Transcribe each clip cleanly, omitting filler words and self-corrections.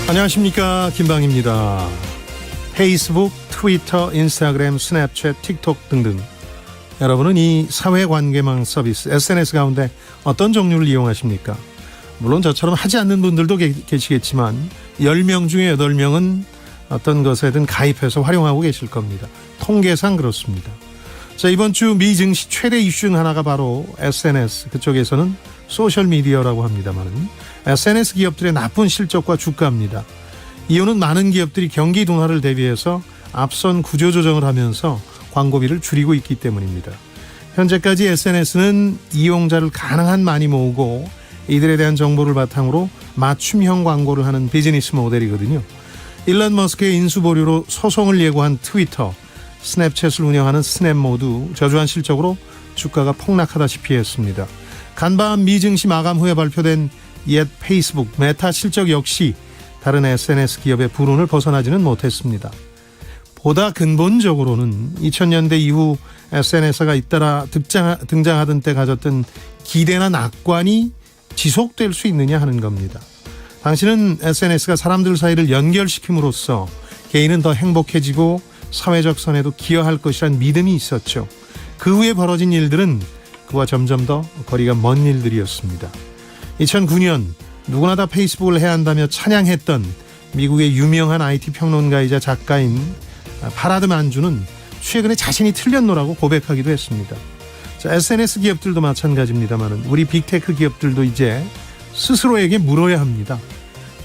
안녕하십니까, 김방입니다. 페이스북, 트위터, 인스타그램, 스냅챗, 틱톡 등등 여러분은 이 사회관계망 서비스 SNS 가운데 어떤 종류를 이용하십니까? 물론 저처럼 하지 않는 분들도 계시겠지만 10명 중에 8명은 어떤 것에든 가입해서 활용하고 계실 겁니다. 통계상 그렇습니다. 자, 이번 주 미 증시 최대 이슈 중 하나가 바로 SNS, 그쪽에서는 소셜미디어라고 합니다만 SNS 기업들의 나쁜 실적과 주가입니다. 이유는 많은 기업들이 경기 둔화를 대비해서 앞선 구조조정을 하면서 광고비를 줄이고 있기 때문입니다. 현재까지 SNS는 이용자를 가능한 많이 모으고 이들에 대한 정보를 바탕으로 맞춤형 광고를 하는 비즈니스 모델이거든요. 일론 머스크의 인수보류로 소송을 예고한 트위터, 스냅챗을 운영하는 스냅 모두 저조한 실적으로 주가가 폭락하다시피 했습니다. 간밤 미 증시 마감 후에 발표된 옛 페이스북, 메타 실적 역시 다른 SNS 기업의 불운을 벗어나지는 못했습니다. 보다 근본적으로는 2000년대 이후 SNS가 잇따라 등장하던 때 가졌던 기대나 낙관이 지속될 수 있느냐 하는 겁니다. 당시는 SNS가 사람들 사이를 연결시킴으로써 개인은 더 행복해지고 사회적 선에도 기여할 것이란 믿음이 있었죠. 그 후에 벌어진 일들은 그와 점점 더 거리가 먼 일들이었습니다. 2009년 누구나 다 페이스북을 해야 한다며 찬양했던 미국의 유명한 IT 평론가이자 작가인 파라드 만주는 최근에 자신이 틀렸노라고 고백하기도 했습니다. 자, SNS 기업들도 마찬가지입니다만 우리 빅테크 기업들도 이제 스스로에게 물어야 합니다.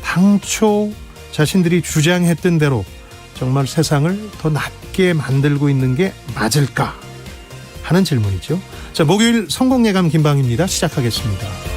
당초 자신들이 주장했던 대로 정말 세상을 더 낫게 만들고 있는 게 맞을까 하는 질문이죠. 자, 목요일 성공예감 김방입니다. 시작하겠습니다.